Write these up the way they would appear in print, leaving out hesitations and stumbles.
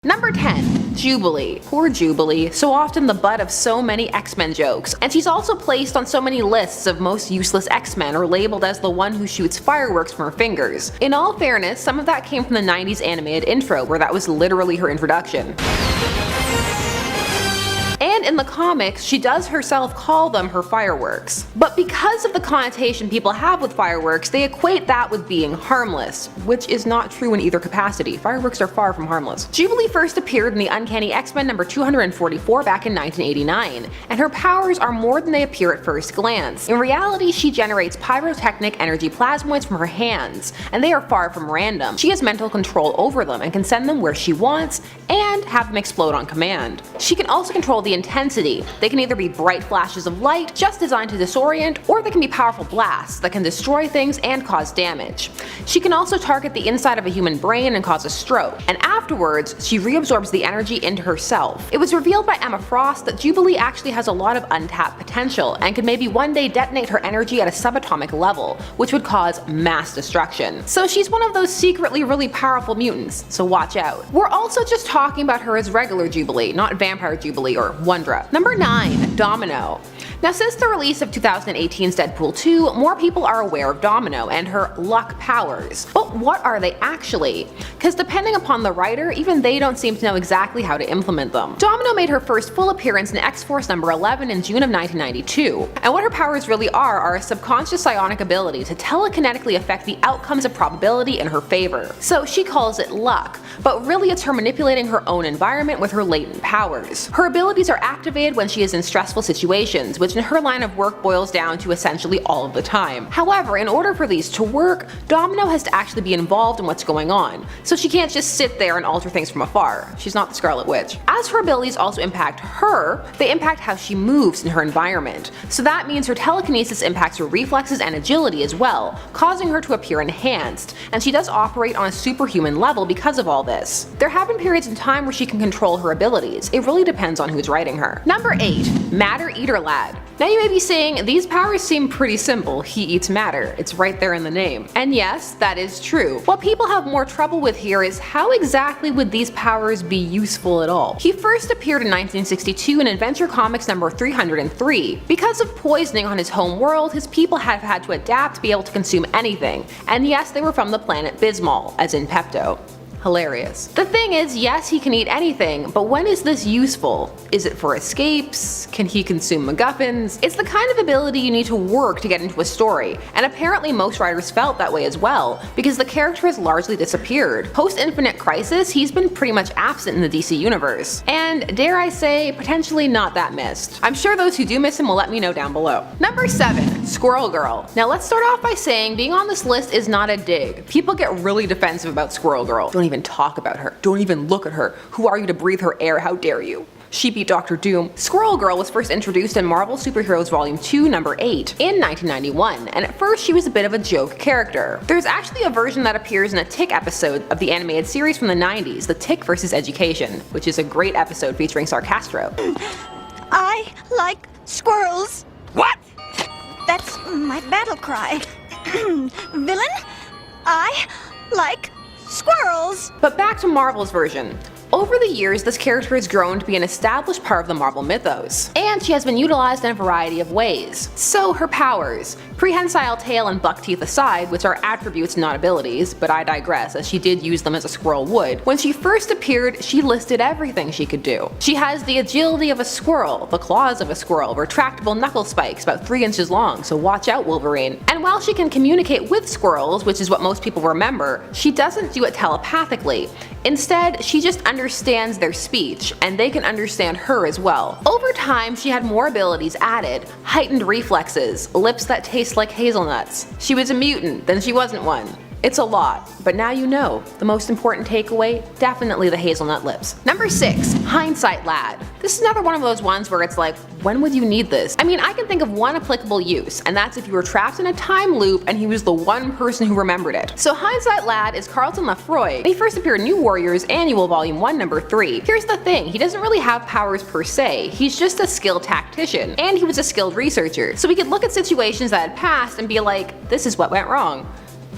Number 10. Jubilee. Poor Jubilee, so often the butt of so many X-Men jokes, and she's also placed on so many lists of most useless X-Men or labeled as the one who shoots fireworks from her fingers. In all fairness, some of that came from the 90s animated intro where that was literally her introduction. And in the comics, she does herself call them her fireworks. But because of the connotation people have with fireworks, they equate that with being harmless, which is not true in either capacity. Fireworks are far from harmless. Jubilee first appeared in the Uncanny X-Men number 244 back in 1989, and her powers are more than they appear at first glance. In reality, she generates pyrotechnic energy plasmoids from her hands, and they are far from random. She has mental control over them and can send them where she wants and have them explode on command. She can also control the intensity. They can either be bright flashes of light, just designed to disorient, or they can be powerful blasts that can destroy things and cause damage. She can also target the inside of a human brain and cause a stroke, and afterwards, she reabsorbs the energy into herself. It was revealed by Emma Frost that Jubilee actually has a lot of untapped potential and could maybe one day detonate her energy at a subatomic level, which would cause mass destruction. So she's one of those secretly really powerful mutants, so watch out. We're also just talking about her as regular Jubilee, not Vampire Jubilee or Wondra. Number 9. Domino. Now, since the release of 2018's Deadpool 2, more people are aware of Domino and her luck powers. But what are they actually? Because depending upon the writer, even they don't seem to know exactly how to implement them. Domino made her first full appearance in X-Force number 11 in June of 1992, and what her powers really are a subconscious psionic ability to telekinetically affect the outcomes of probability in her favor. So she calls it luck, but really it's her manipulating her own environment with her latent powers. Her abilities are activated when she is in stressful situations, which in her line of work boils down to essentially all of the time. However, in order for these to work, Domino has to actually be involved in what's going on, so she can't just sit there and alter things from afar. She's not the Scarlet Witch. As her abilities also impact her, they impact how she moves in her environment. So that means her telekinesis impacts her reflexes and agility as well, causing her to appear enhanced, and she does operate on a superhuman level because of all this. There have been periods in time where she can control her abilities. It really depends on who's writing her. Number 8. Matter Eater Lad. Now you may be saying, these powers seem pretty simple, he eats matter, it's right there in the name. And yes, that is true. What people have more trouble with here is how exactly would these powers be useful at all? He first appeared in 1962 in Adventure Comics number 303. Because of poisoning on his home world, his people have had to adapt to be able to consume anything, and yes, they were from the planet Bismol, as in Pepto. Hilarious. The thing is, yes, he can eat anything, but when is this useful? Is it for escapes? Can he consume MacGuffins? It's the kind of ability you need to work to get into a story, and apparently most writers felt that way as well, because the character has largely disappeared. Post Infinite Crisis, he's been pretty much absent in the DC universe, and dare I say, potentially not that missed. I'm sure those who do miss him will let me know down below. Number 7. Squirrel Girl. Now let's start off by saying being on this list is not a dig. People get really defensive about Squirrel Girl. Don't even talk about her. Don't even look at her. Who are you to breathe her air? How dare you? She beat Dr. Doom. Squirrel Girl was first introduced in Marvel Superheroes Volume 2, number 8 in 1991, and at first she was a bit of a joke character. There's actually a version that appears in a Tick episode of the animated series from the 90s, The Tick vs. Education, which is a great episode featuring Sarcastro. I like squirrels. What? That's my battle cry. Villain, I like squirrels. But back to Marvel's version. Over the years, this character has grown to be an established part of the Marvel mythos, and she has been utilized in a variety of ways. So her powers, prehensile tail and buck teeth aside, which are attributes not abilities, but I digress as she did use them as a squirrel would. When she first appeared, she listed everything she could do. She has the agility of a squirrel, the claws of a squirrel, retractable knuckle spikes about 3 inches long, so watch out Wolverine. And while she can communicate with squirrels, which is what most people remember, she doesn't do it telepathically. Instead, she just understands their speech, and they can understand her as well. Over time, she had more abilities added, heightened reflexes, lips that taste like hazelnuts. She was a mutant, then she wasn't one. It's a lot, but now you know. The most important takeaway? Definitely the hazelnut lips. Number 6. Hindsight Lad. This is another one of those ones where it's like, when would you need this? I mean, I can think of one applicable use, and that's if you were trapped in a time loop and he was the one person who remembered it. So Hindsight Lad is Carlton Lefroy. He first appeared in New Warriors Annual Volume 1, number 3. Here's the thing, he doesn't really have powers per se, he's just a skilled tactician, and he was a skilled researcher. So he could look at situations that had passed and be like, this is what went wrong.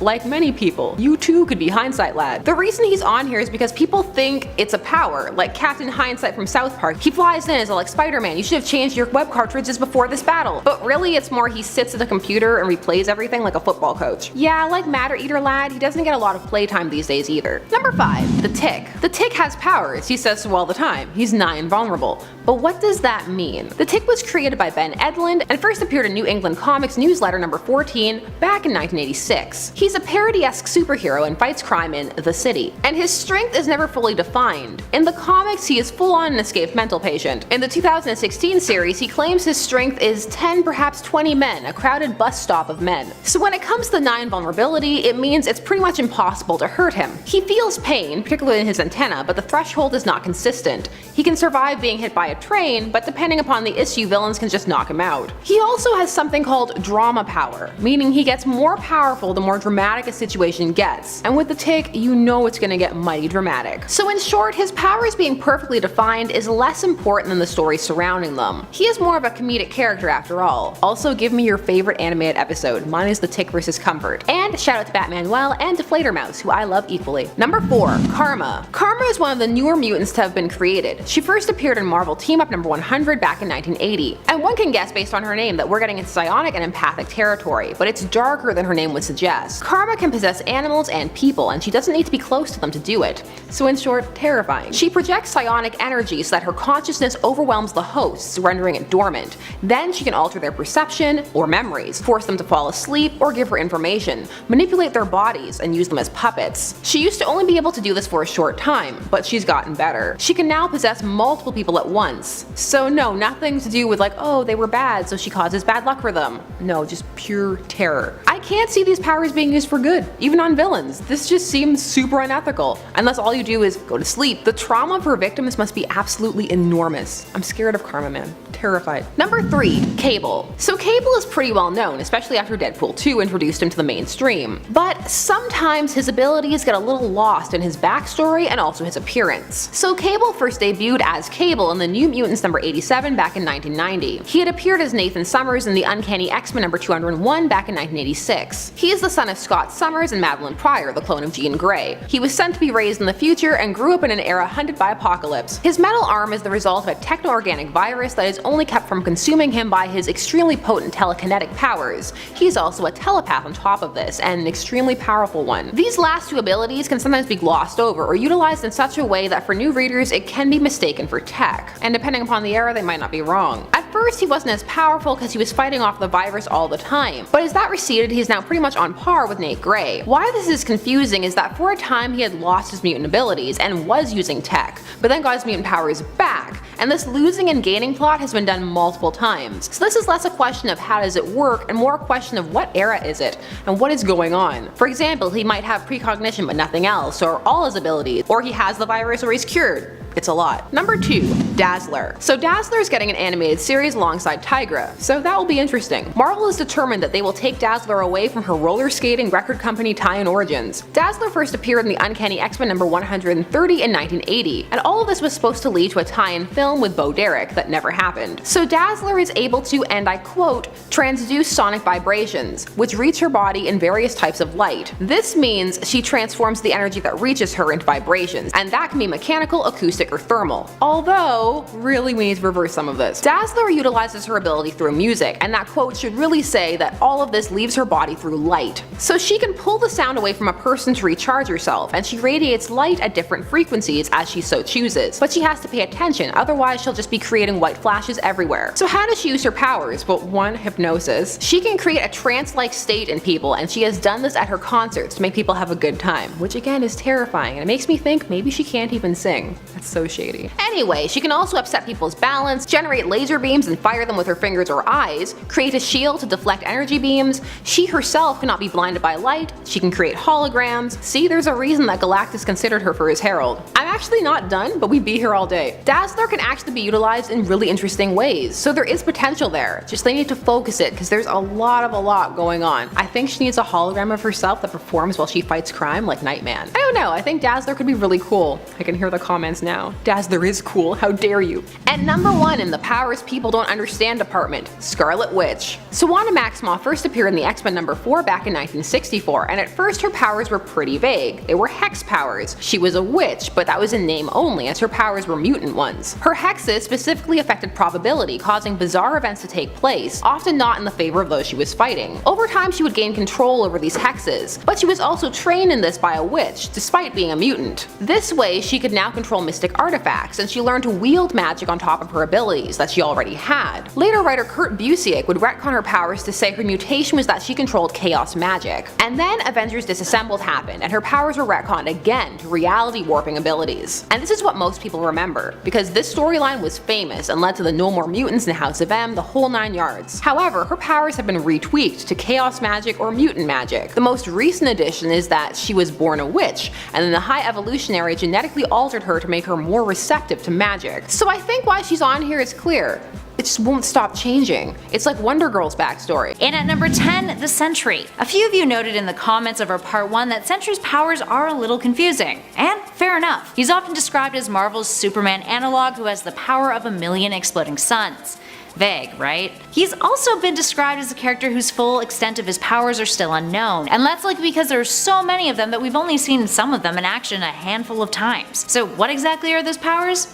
Like many people, you too could be Hindsight Lad. The reason he's on here is because people think it's a power, like Captain Hindsight from South Park. He flies in as like Spider-Man, you should have changed your web cartridges before this battle. But really it's more he sits at the computer and replays everything like a football coach. Yeah, like Matter Eater Lad, he doesn't get a lot of playtime these days either. Number 5. The Tick. The Tick has powers, he says so all the time. He's nigh invulnerable. But what does that mean? The Tick was created by Ben Edlund and first appeared in New England Comics newsletter number 14 back in 1986. He's a parody-esque superhero and fights crime in The City, and his strength is never fully defined. In the comics, he is full-on an escaped mental patient. In the 2016 series, he claims his strength is 10, perhaps 20 men, a crowded bus stop of men. So when it comes to nigh invulnerability, it means it's pretty much impossible to hurt him. He feels pain, particularly in his antenna, but the threshold is not consistent. He can survive being hit by a train, but depending upon the issue, villains can just knock him out. He also has something called drama power, meaning he gets more powerful the more dramatic a situation gets. And with the Tick, you know it's gonna get mighty dramatic. So in short, his powers being perfectly defined is less important than the story surrounding them. He is more of a comedic character after all. Also, give me your favorite animated episode. Mine is The Tick vs. Comfort. And shout out to Batmanuel and Deflator Mouse, who I love equally. Number 4. Karma. Karma is one of the newer mutants to have been created. She first appeared in Marvel Team Up number 100 back in 1980. And one can guess based on her name that we're getting into psionic and empathic territory, but it's darker than her name would suggest. Karma can possess animals and people, and she doesn't need to be close to them to do it. So in short, terrifying. She projects psionic energy so that her consciousness overwhelms the hosts, rendering it dormant. Then she can alter their perception or memories, force them to fall asleep or give her information, manipulate their bodies, and use them as puppets. She used to only be able to do this for a short time, but she's gotten better. She can now possess multiple people at once. So no, nothing to do with like, oh, they were bad, so she causes bad luck for them. No, just pure terror. I can't see these powers being used for good, even on villains. This just seems super unethical, unless all you do is go to sleep. The trauma of her victims must be absolutely enormous. I'm scared of Karma, man. Terrified. Number 3. Cable. So Cable is pretty well known, especially after Deadpool 2 introduced him to the mainstream. But sometimes his abilities get a little lost in his backstory and also his appearance. So Cable first debuted as Cable in the New Mutants number 87 back in 1990. He had appeared as Nathan Summers in the Uncanny X-Men number 201 back in 1986. He is the son of Scott Summers and Madeline Pryor, the clone of Jean Grey. He was sent to be raised in the future and grew up in an era hunted by Apocalypse. His metal arm is the result of a techno-organic virus that is only kept from consuming him by his extremely potent telekinetic powers. He's also a telepath on top of this, and an extremely powerful one. These last two abilities can sometimes be glossed over or utilized in such a way that for new readers it can be mistaken for tech, and depending upon the era they might not be wrong. At first he wasn't as powerful because he was fighting off the virus all the time, but as that receded he's now pretty much on par with Nate Gray. Why this is confusing is that for a time he had lost his mutant abilities and was using tech, but then got his mutant powers back, and this losing and gaining plot has been done multiple times. So this is less a question of how does it work and more a question of what era is it and what is going on. For example, he might have precognition but nothing else, or all his abilities, or he has the virus or he's cured. It's a lot. Number 2. Dazzler. So Dazzler is getting an animated series alongside Tigra, so that will be interesting. Marvel is determined that they will take Dazzler away from her roller skating record company tie-in origins. Dazzler first appeared in the Uncanny X-Men number 130 in 1980, and all of this was supposed to lead to a tie-in film with Bo Derek that never happened. So Dazzler is able to, and I quote, transduce sonic vibrations, which reach her body in various types of light. This means she transforms the energy that reaches her into vibrations, and that can be mechanical, acoustic, or thermal. Although, really we need to reverse some of this. Dazzler utilizes her ability through music, and that quote should really say that all of this leaves her body through light. So she can pull the sound away from a person to recharge herself, and she radiates light at different frequencies as she so chooses. But she has to pay attention, otherwise she'll just be creating white flashes everywhere. So how does she use her powers? Well, 1. Hypnosis. She can create a trance-like state in people, and she has done this at her concerts to make people have a good time, which again is terrifying, and it makes me think maybe she can't even sing. That's so shady. Anyway, she can also upset people's balance, generate laser beams and fire them with her fingers or eyes, create a shield to deflect energy beams. She herself cannot be blinded by light. She can create holograms. See, there's a reason that Galactus considered her for his herald. I'm actually not done, but we'd be here all day. Dazzler can actually be utilized in really interesting ways, so there is potential there. Just they need to focus it because there's a lot going on. I think she needs a hologram of herself that performs while she fights crime like Nightman. I don't know, I think Dazzler could be really cool. I can hear the comments now. now. Dazzler is cool, how dare you. And number 1 in the powers people don't understand department, Scarlet Witch. So Wanda Maximoff first appeared in the X-Men number 4 back in 1964, and at first her powers were pretty vague. They were hex powers. She was a witch, but that was in name only, as her powers were mutant ones. Her hexes specifically affected probability, causing bizarre events to take place, often not in the favor of those she was fighting. Over time she would gain control over these hexes, but she was also trained in this by a witch, despite being a mutant. This way she could now control mystic artifacts, and she learned to wield magic on top of her abilities that she already had. Later writer Kurt Busiek would retcon her powers to say her mutation was that she controlled chaos magic. And then Avengers Disassembled happened, and her powers were retconned again to reality warping abilities. And this is what most people remember, because this storyline was famous and led to the No More Mutants in House of M, the whole 9 yards. However, her powers have been retweaked to chaos magic or mutant magic. The most recent addition is that she was born a witch, and then the High Evolutionary genetically altered her to make her more receptive to magic. So I think why she's on here is clear. It just won't stop changing. It's like Wonder Girl's backstory. And at number 10, the Sentry. A few of you noted in the comments of our part 1 that Sentry's powers are a little confusing. And fair enough. He's often described as Marvel's Superman analog who has the power of 1,000,000 exploding suns. Vague, right? He's also been described as a character whose full extent of his powers are still unknown, and that's likely because there are so many of them that we've only seen some of them in action a handful of times. So what exactly are those powers?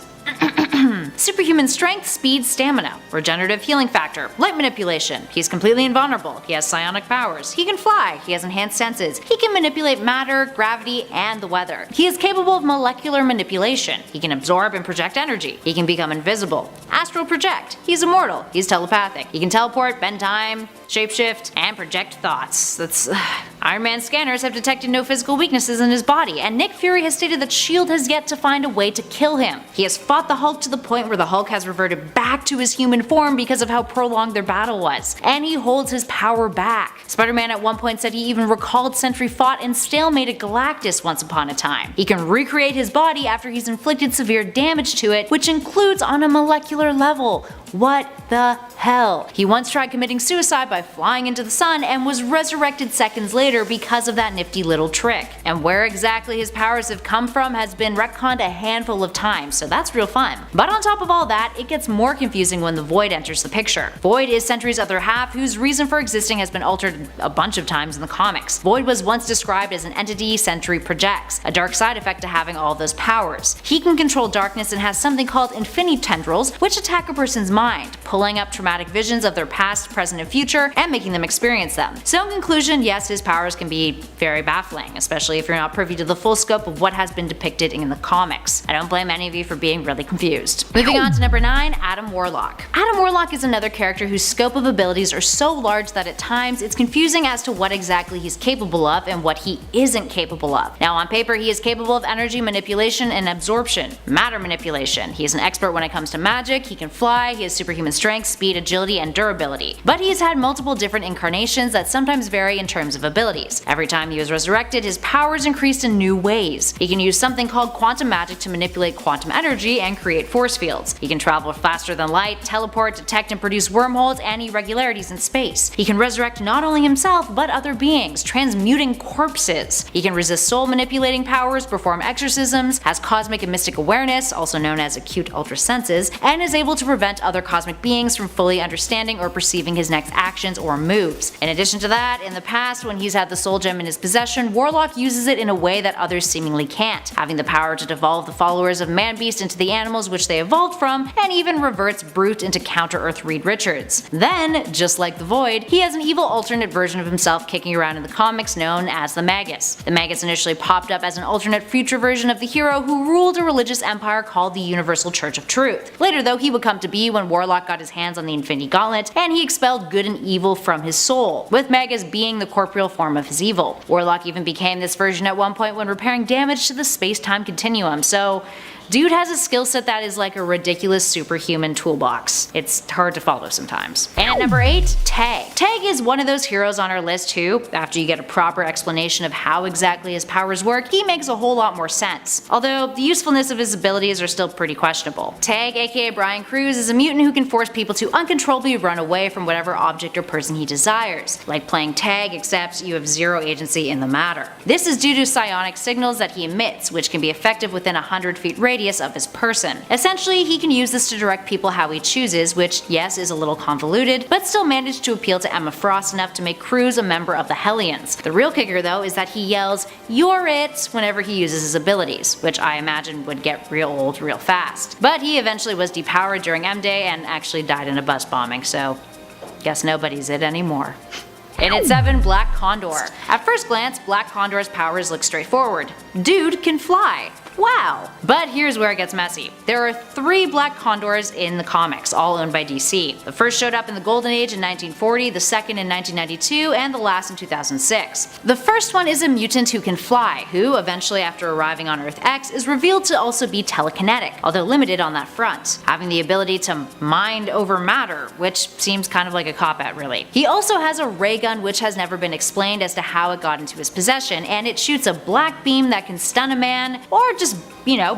Superhuman strength, speed, stamina, regenerative healing factor, light manipulation. He's completely invulnerable. He has psionic powers. He can fly. He has enhanced senses. He can manipulate matter, gravity, and the weather. He is capable of molecular manipulation. He can absorb and project energy. He can become invisible. Astral project. He's immortal. He's telepathic. He can teleport, bend time, shapeshift, and project thoughts. That's Iron Man's scanners have detected no physical weaknesses in his body, and Nick Fury has stated that S.H.I.E.L.D. has yet to find a way to kill him. He has fought the Hulk to the point where the Hulk has reverted back to his human form because of how prolonged their battle was, and he holds his power back. Spider-Man at one point said he even recalled Sentry fought and stalemated Galactus once upon a time. He can recreate his body after he's inflicted severe damage to it, which includes on a molecular level. What the hell? He once tried committing suicide by flying into the sun and was resurrected seconds later because of that nifty little trick. And where exactly his powers have come from has been retconned a handful of times, so that's real fun. But on top of all that, it gets more confusing when the Void enters the picture. Void is Sentry's other half, whose reason for existing has been altered a bunch of times in the comics. Void was once described as an entity Sentry projects, a dark side effect to having all those powers. He can control darkness and has something called infinity tendrils, which attack a person's mind, pulling up traumatic visions of their past, present, and future, and making them experience them. So in conclusion, yes, his powers can be very baffling, especially if you're not privy to the full scope of what has been depicted in the comics. I don't blame any of you for being really confused. Moving on to number 9, Adam Warlock. Adam Warlock is another character whose scope of abilities are so large that at times it's confusing as to what exactly he's capable of and what he isn't capable of. Now on paper he is capable of energy manipulation and absorption, matter manipulation. He is an expert when it comes to magic, he can fly, he has superhuman strength, speed, agility, and durability. But he has had multiple different incarnations that sometimes vary in terms of abilities. Every time he was resurrected, his powers increased in new ways. He can use something called quantum magic to manipulate quantum energy and create force fields. He can travel faster than light, teleport, detect and produce wormholes and irregularities in space. He can resurrect not only himself but other beings, transmuting corpses. He can resist soul manipulating powers, perform exorcisms, has cosmic and mystic awareness, also known as acute ultra senses, and is able to prevent other cosmic beings from fully understanding or perceiving his next actions or moves. In addition to that, in the past when he's had the soul gem in his possession, Warlock uses it in a way that others seemingly can't, having the power to devolve the followers of Man-Beast into the animals which they evolved from, and even reverts Brute into Counter-Earth Reed Richards. Then, just like the Void, he has an evil alternate version of himself kicking around in the comics known as the Magus. The Magus initially popped up as an alternate future version of the hero who ruled a religious empire called the Universal Church of Truth. Later though, he would come to be when Warlock got his hands on the Infinity Gauntlet, and he expelled good and evil from his soul, with Magus being the corporeal form of his evil. Warlock even became this version at one point when repairing damage to the space-time continuum, so dude has a skill set that is like a ridiculous superhuman toolbox. It's hard to follow sometimes. And at number 8, Tag. Tag is one of those heroes on our list who, after you get a proper explanation of how exactly his powers work, he makes a whole lot more sense. Although the usefulness of his abilities are still pretty questionable. Tag, aka Brian Cruz, is a mutant who can force people to uncontrollably run away from whatever object or person he desires. Like playing tag, except you have zero agency in the matter. This is due to psionic signals that he emits, which can be effective within a 100 feet radius radius of his person. Essentially, he can use this to direct people how he chooses, which yes is a little convoluted, but still managed to appeal to Emma Frost enough to make Cruz a member of the Hellions. The real kicker though is that he yells, "You're it," whenever he uses his abilities, which I imagine would get real old real fast. But he eventually was depowered during M-Day and actually died in a bus bombing, so guess nobody's it anymore. In at 7, Black Condor. At first glance, Black Condor's powers look straightforward. Dude can fly. Wow! But here's where it gets messy. There are 3 Black Condors in the comics, all owned by DC. The first showed up in the Golden Age in 1940, the second in 1992, and the last in 2006. The first one is a mutant who can fly, who, eventually after arriving on Earth X, is revealed to also be telekinetic, although limited on that front, having the ability to mind over matter, which seems kind of like a cop-out really. He also has a ray gun which has never been explained as to how it got into his possession, and it shoots a black beam that can stun a man, or just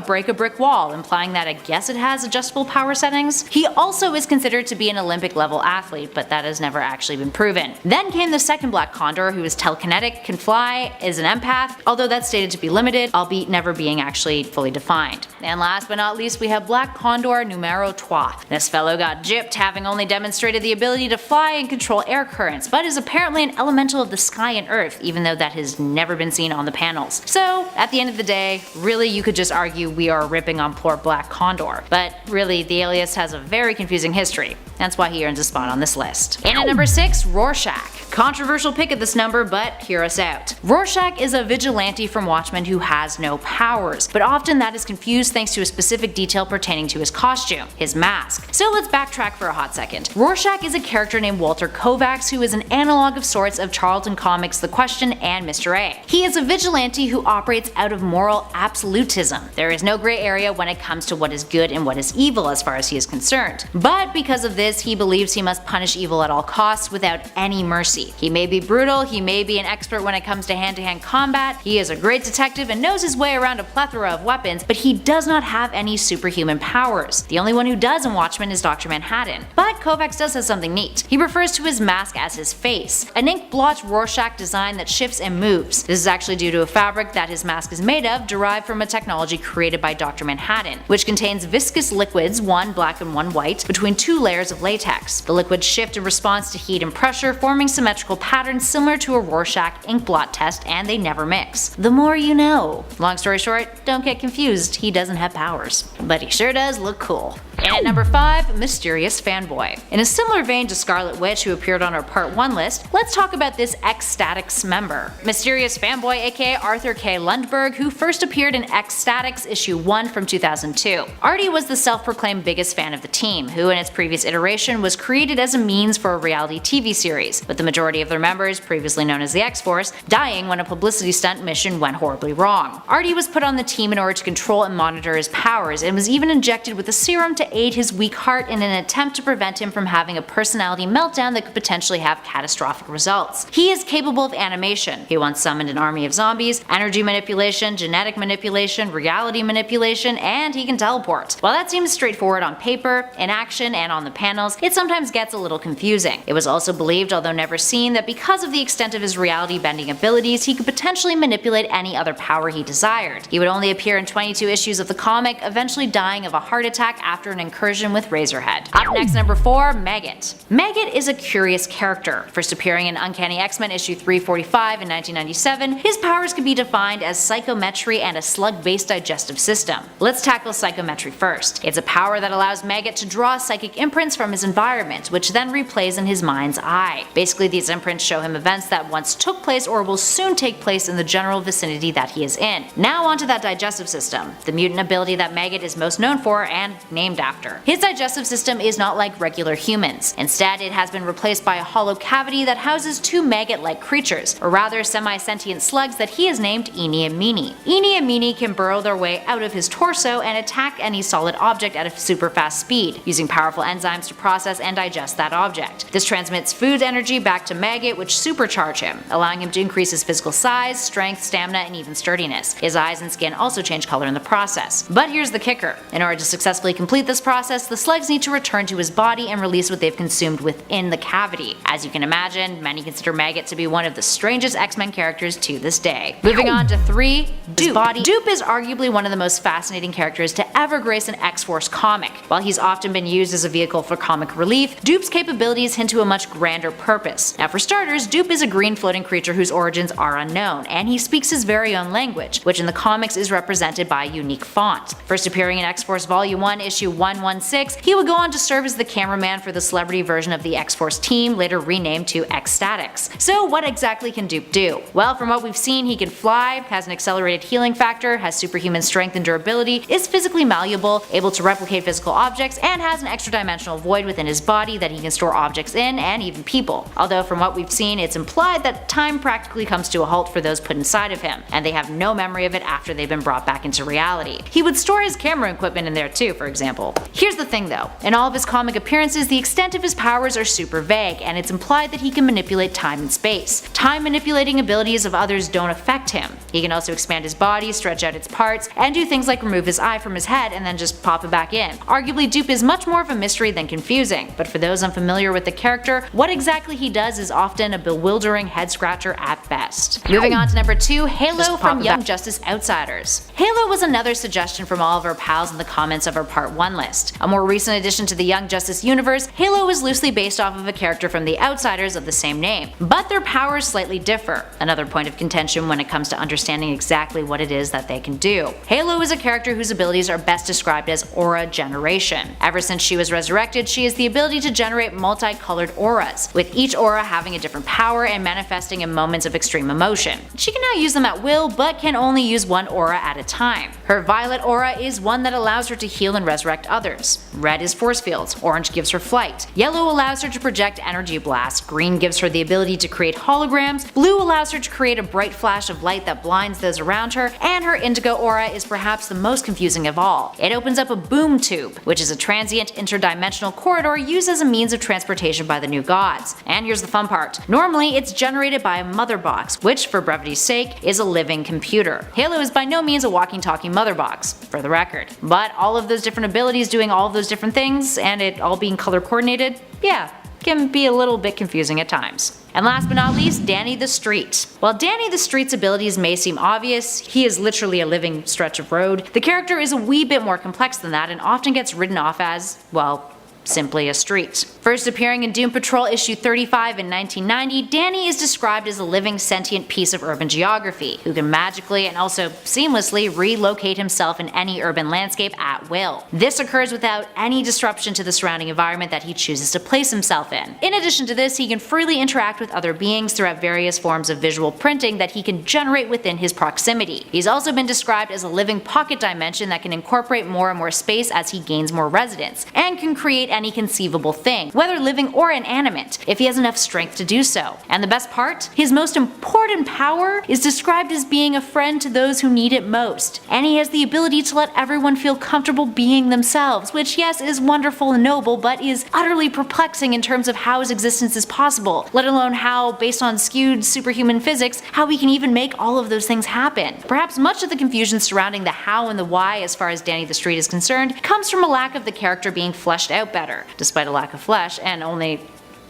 break a brick wall, implying that I guess it has adjustable power settings. He also is considered to be an Olympic level athlete, but that has never actually been proven. Then came the second Black Condor, who is telekinetic, can fly, is an empath, although that's stated to be limited, albeit never being actually fully defined. And last but not least, we have Black Condor numero 3. This fellow got gypped, having only demonstrated the ability to fly and control air currents, but is apparently an elemental of the sky and earth, even though that has never been seen on the panels. So, at the end of the day, really you could just argue we are ripping on poor Black Condor, but really the alias has a very confusing history. That's why he earns a spot on this list. In at number 6, Rorschach. Controversial pick at this number, but hear us out. Rorschach is a vigilante from Watchmen who has no powers, but often that is confused thanks to a specific detail pertaining to his costume, his mask. So let's backtrack for a hot second. Rorschach is a character named Walter Kovacs who is an analog of sorts of Charlton Comics' The Question and Mr. A. He is a vigilante who operates out of moral absolutism. There is no gray area when it comes to what is good and what is evil as far as he is concerned. But because of this, he believes he must punish evil at all costs without any mercy. He may be brutal, he may be an expert when it comes to hand-to-hand combat, he is a great detective and knows his way around a plethora of weapons, but he does not have any superhuman powers. The only one who does in Watchmen is Dr. Manhattan. But Kovacs does have something neat. He refers to his mask as his face, an ink blotch Rorschach design that shifts and moves. This is actually due to a fabric that his mask is made of, derived from a technology created by Dr. Manhattan, which contains viscous liquids, one black and one white, between 2 layers of latex. The liquids shift in response to heat and pressure, forming symmetrical patterns similar to a Rorschach ink blot test, and they never mix. The more you know. Long story short, don't get confused, he doesn't have powers. But he sure does look cool. And at number 5, Mysterious Fanboy. In a similar vein to Scarlet Witch, who appeared on our Part 1 list, let's talk about this X-Statix member. Mysterious Fanboy aka Arthur K. Lundberg, who first appeared in X-Statix issue 1 from 2002. Artie was the self-proclaimed biggest fan of the team, who in its previous iteration was created as a means for a reality TV series, with the majority of their members, previously known as the X-Force, dying when a publicity stunt mission went horribly wrong. Artie was put on the team in order to control and monitor his powers, and was even injected with a serum to aid his weak heart in an attempt to prevent him from having a personality meltdown that could potentially have catastrophic results. He is capable of animation. He once summoned an army of zombies, energy manipulation, genetic manipulation, reality manipulation, and he can teleport. While that seems straightforward on paper, in action, and on the panels, it sometimes gets a little confusing. It was also believed, although never seen, that because of the extent of his reality bending abilities, he could potentially manipulate any other power he desired. He would only appear in 22 issues of the comic, eventually dying of a heart attack after an incursion with Razorhead. Up next, number 4, Maggot. Maggot is a curious character. First appearing in Uncanny X-Men issue 345 in 1997, his powers could be defined as psychometry and a slug-based digestive system. Let's tackle psychometry first. It's a power that allows Maggot to draw psychic imprints from his environment, which then replays in his mind's eye. Basically, these imprints show him events that once took place or will soon take place in the general vicinity that he is in. Now onto that digestive system, the mutant ability that Maggot is most known for and named after. His digestive system is not like regular humans. Instead, it has been replaced by a hollow cavity that houses 2 maggot-like creatures, or rather semi-sentient slugs that he has named Eenie and Meenie. Eenie and Meenie can burrow their way out of his torso and attack any solid object at a super fast speed, using powerful enzymes to process and digest that object. This transmits food energy back to Maggot, which supercharge him, allowing him to increase his physical size, strength, stamina, and even sturdiness. His eyes and skin also change color in the process. But here's the kicker. In order to successfully complete this process, the slugs need to return to his body and release what they've consumed within the cavity. As you can imagine, many consider Maggot to be one of the strangest X-Men characters to this day. Moving on to 3, Dupe. Dupe is arguably one of the most fascinating characters to ever grace an X-Force comic. While he's often been used as a vehicle for comic relief, Dupe's capabilities hint to a much grander purpose. Now for starters, Dupe is a green floating creature whose origins are unknown, and he speaks his very own language, which in the comics is represented by a unique font. First appearing in X-Force Volume 1, Issue 116, he would go on to serve as the cameraman for the celebrity version of the X-Force team, later renamed to X-Statix. So what exactly can Dupe do? Well, from what we've seen, he can fly, has an accelerated healing factor, has superhuman strength and durability, is physically malleable, able to replicate physical objects, and has an extra dimensional void within his body that he can store objects in, and even people. Although from what we've seen, it's implied that time practically comes to a halt for those put inside of him, and they have no memory of it after they've been brought back into reality. He would store his camera equipment in there too, for example. Here's the thing though, in all of his comic appearances, the extent of his powers are super vague, and it's implied that he can manipulate time and space. Time manipulating abilities of others don't affect him. He can also expand his body, stretch out its parts, and do things like remove his eye from his head and then just pop it back in. Arguably, Dupe is much more of a mystery than confusing, but for those unfamiliar with the character, what exactly he does is often a bewildering head scratcher at best. Moving on to number 2, Halo from Young Justice Outsiders. Halo was another suggestion from all of our pals in the comments of our Part 1 list. A more recent addition to the Young Justice universe, Halo is loosely based off of a character from the Outsiders of the same name, but their powers slightly differ. Another point of contention when it comes to understanding exactly what it is that they can do. Halo is a character whose abilities are best described as aura generation. Ever since she was resurrected, she has the ability to generate multicolored auras, with each aura having a different power and manifesting in moments of extreme emotion. She can now use them at will, but can only use one aura at a time. Her violet aura is one that allows her to heal and resurrect others. Red is force fields, orange gives her flight, yellow allows her to project energy blasts, green gives her the ability to create holograms, blue allows her to create a bright flash of light that blinds those around her, and her indigo aura is perhaps the most confusing of all. It opens up a boom tube, which is a transient interdimensional corridor used as a means of transportation by the new gods. And here's the fun part. Normally, it's generated by a mother box, which, for brevity's sake, is a living computer. Halo is by no means a walking talking mother box, for the record. But all of those different abilities doing all of those different things, and it all being color coordinated, yeah, can be a little bit confusing at times. And last but not least, Danny the Street. While Danny the Street's abilities may seem obvious, he is literally a living stretch of road, the character is a wee bit more complex than that and often gets written off as, well, simply a street. First appearing in Doom Patrol issue 35 in 1990, Danny is described as a living sentient piece of urban geography, who can magically and also seamlessly relocate himself in any urban landscape at will. This occurs without any disruption to the surrounding environment that he chooses to place himself in. In addition to this, he can freely interact with other beings throughout various forms of visual printing that he can generate within his proximity. He's also been described as a living pocket dimension that can incorporate more and more space as he gains more residence, and can create any conceivable thing, whether living or inanimate, if he has enough strength to do so. And the best part? His most important power is described as being a friend to those who need it most. And he has the ability to let everyone feel comfortable being themselves, which yes is wonderful and noble, but is utterly perplexing in terms of how his existence is possible, let alone how, based on skewed superhuman physics, how we can even make all of those things happen. Perhaps much of the confusion surrounding the how and the why as far as Danny the Street is concerned comes from a lack of the character being fleshed out better, despite a lack of flesh and only,